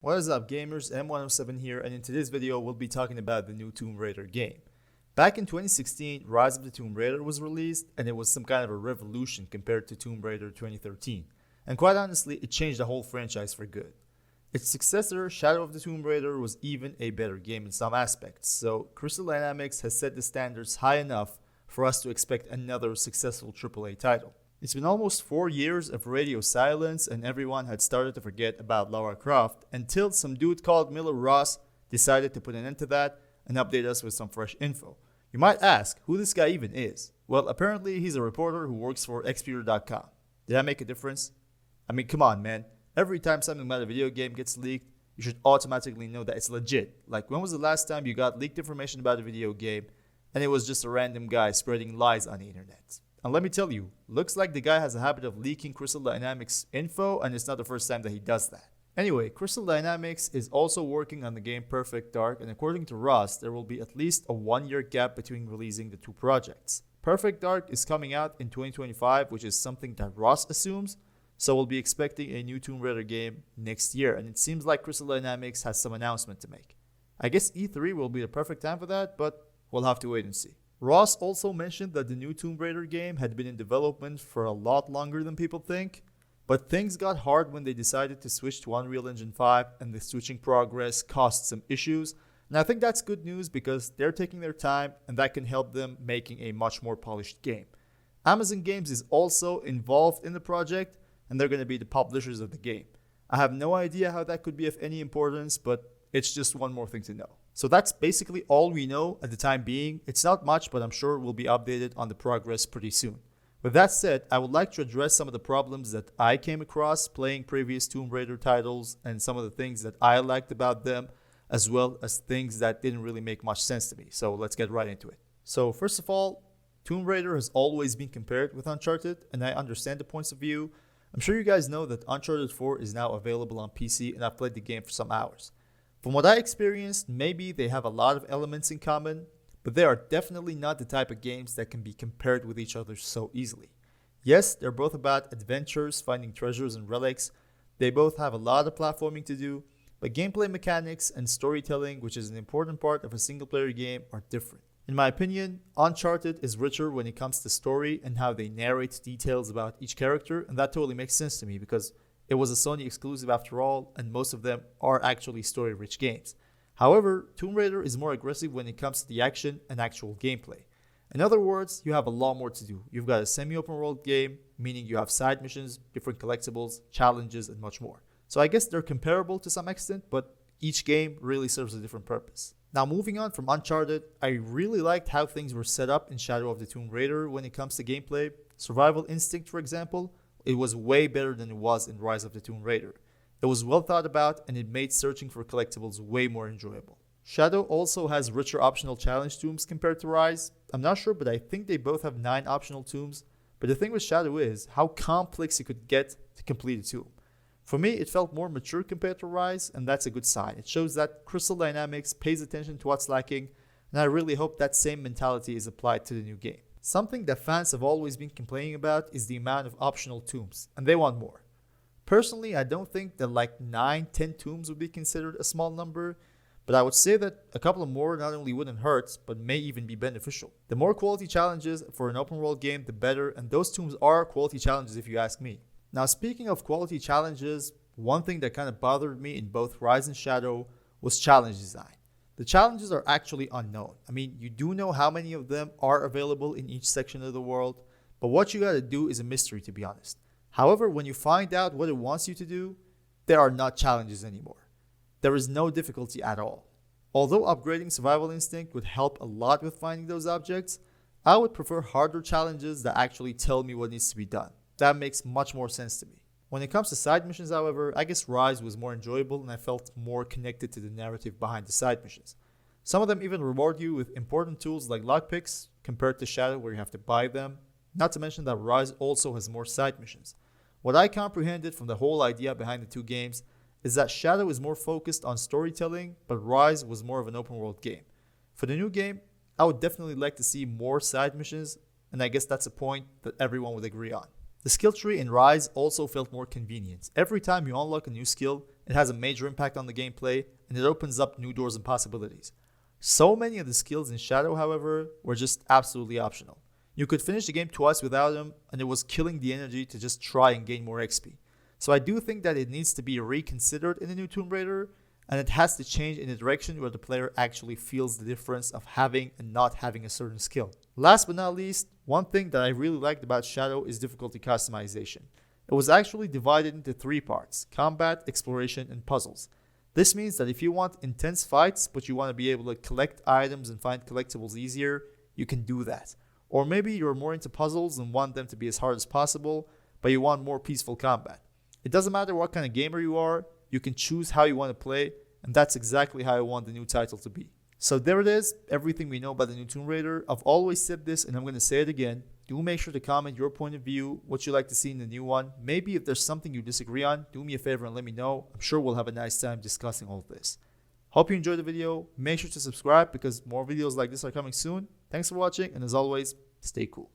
What is up gamers, M107 here, and in today's video we'll be talking about the new Tomb Raider game. Back in 2016, Rise of the Tomb Raider was released, and it was some kind of a revolution compared to Tomb Raider 2013. And quite honestly, it changed the whole franchise for good. Its successor, Shadow of the Tomb Raider, was even a better game in some aspects, so Crystal Dynamics has set the standards high enough for us to expect another successful AAA title. It's been almost 4 years of radio silence, and everyone had started to forget about Lara Croft until some dude called Miller Ross decided to put an end to that and update us with some fresh info. You might ask who this guy even is. Well, apparently he's a reporter who works for xpeter.com. Did that make a difference? I mean, come on, man. Every time something about a video game gets leaked, you should automatically know that it's legit. Like, when was the last time you got leaked information about a video game and it was just a random guy spreading lies on the internet? And let me tell you, looks like the guy has a habit of leaking Crystal Dynamics info, and it's not the first time that he does that. Anyway, Crystal Dynamics is also working on the game Perfect Dark, and according to Ross, there will be at least a 1-year gap between releasing the two projects. Perfect Dark is coming out in 2025, which is something that Ross assumes, so we'll be expecting a new Tomb Raider game next year, and it seems like Crystal Dynamics has some announcement to make. I guess E3 will be the perfect time for that, but we'll have to wait and see. Ross also mentioned that the new Tomb Raider game had been in development for a lot longer than people think, but things got hard when they decided to switch to Unreal Engine 5, and the switching progress caused some issues. And I think that's good news because they're taking their time, and that can help them making a much more polished game. Amazon Games is also involved in the project, and they're going to be the publishers of the game. I have no idea how that could be of any importance, but it's just one more thing to know. So that's basically all we know at the time being. It's not much, but I'm sure we'll be updated on the progress pretty soon. With that said, I would like to address some of the problems that I came across playing previous Tomb Raider titles and some of the things that I liked about them, as well as things that didn't really make much sense to me. So let's get right into it. So first of all, Tomb Raider has always been compared with Uncharted, and I understand the points of view. I'm sure you guys know that Uncharted 4 is now available on PC, and I've played the game for some hours. From what I experienced, maybe they have a lot of elements in common, but they are definitely not the type of games that can be compared with each other so easily. Yes, they're both about adventures, finding treasures and relics. They both have a lot of platforming to do, but gameplay mechanics and storytelling, which is an important part of a single-player game, are different. In my opinion, Uncharted is richer when it comes to story and how they narrate details about each character, and that totally makes sense to me because it was a Sony exclusive after all, and most of them are actually story-rich games. However, Tomb Raider is more aggressive when it comes to the action and actual gameplay. In other words, you have a lot more to do. You've got a semi-open world game, meaning you have side missions, different collectibles, challenges, and much more. So I guess they're comparable to some extent, but each game really serves a different purpose. Now moving on from Uncharted, I really liked how things were set up in Shadow of the Tomb Raider when it comes to gameplay. Survival Instinct, for example, it was way better than it was in Rise of the Tomb Raider. It was well thought about, and it made searching for collectibles way more enjoyable. Shadow also has richer optional challenge tombs compared to Rise. I'm not sure, but I think they both have 9 optional tombs. But the thing with Shadow is how complex it could get to complete a tomb. For me, it felt more mature compared to Rise, and that's a good sign. It shows that Crystal Dynamics pays attention to what's lacking, and I really hope that same mentality is applied to the new game. Something that fans have always been complaining about is the amount of optional tombs, and they want more. Personally, I don't think that like 9-10 tombs would be considered a small number, but I would say that a couple of more not only wouldn't hurt, but may even be beneficial. The more quality challenges for an open world game, the better, and those tombs are quality challenges if you ask me. Now speaking of quality challenges, one thing that kind of bothered me in both Rise and Shadow was challenge design. The challenges are actually unknown. I mean, you do know how many of them are available in each section of the world, but what you gotta do is a mystery, to be honest. However, when you find out what it wants you to do, there are not challenges anymore. There is no difficulty at all. Although upgrading Survival Instinct would help a lot with finding those objects, I would prefer harder challenges that actually tell me what needs to be done. That makes much more sense to me. When it comes to side missions, however, I guess Rise was more enjoyable and I felt more connected to the narrative behind the side missions. Some of them even reward you with important tools like lockpicks compared to Shadow where you have to buy them. Not to mention that Rise also has more side missions. What I comprehended from the whole idea behind the two games is that Shadow is more focused on storytelling, but Rise was more of an open world game. For the new game, I would definitely like to see more side missions, and I guess that's a point that everyone would agree on. The skill tree in Rise also felt more convenient. Every time you unlock a new skill, it has a major impact on the gameplay, and it opens up new doors and possibilities. So many of the skills in Shadow, however, were just absolutely optional. You could finish the game twice without them, and it was killing the energy to just try and gain more XP. So I do think that it needs to be reconsidered in the new Tomb Raider, and it has to change in a direction where the player actually feels the difference of having and not having a certain skill. Last but not least, one thing that I really liked about Shadow is difficulty customization. It was actually divided into 3 parts: combat, exploration, and puzzles. This means that if you want intense fights, but you want to be able to collect items and find collectibles easier, you can do that. Or maybe you're more into puzzles and want them to be as hard as possible, but you want more peaceful combat. It doesn't matter what kind of gamer you are, you can choose how you want to play, and that's exactly how I want the new title to be. So there it is, everything we know about the new Tomb Raider. I've always said this and I'm going to say it again. Do make sure to comment your point of view, what you like to see in the new one. Maybe if there's something you disagree on, do me a favor and let me know. I'm sure we'll have a nice time discussing all of this. Hope you enjoyed the video. Make sure to subscribe because more videos like this are coming soon. Thanks for watching, and as always, stay cool.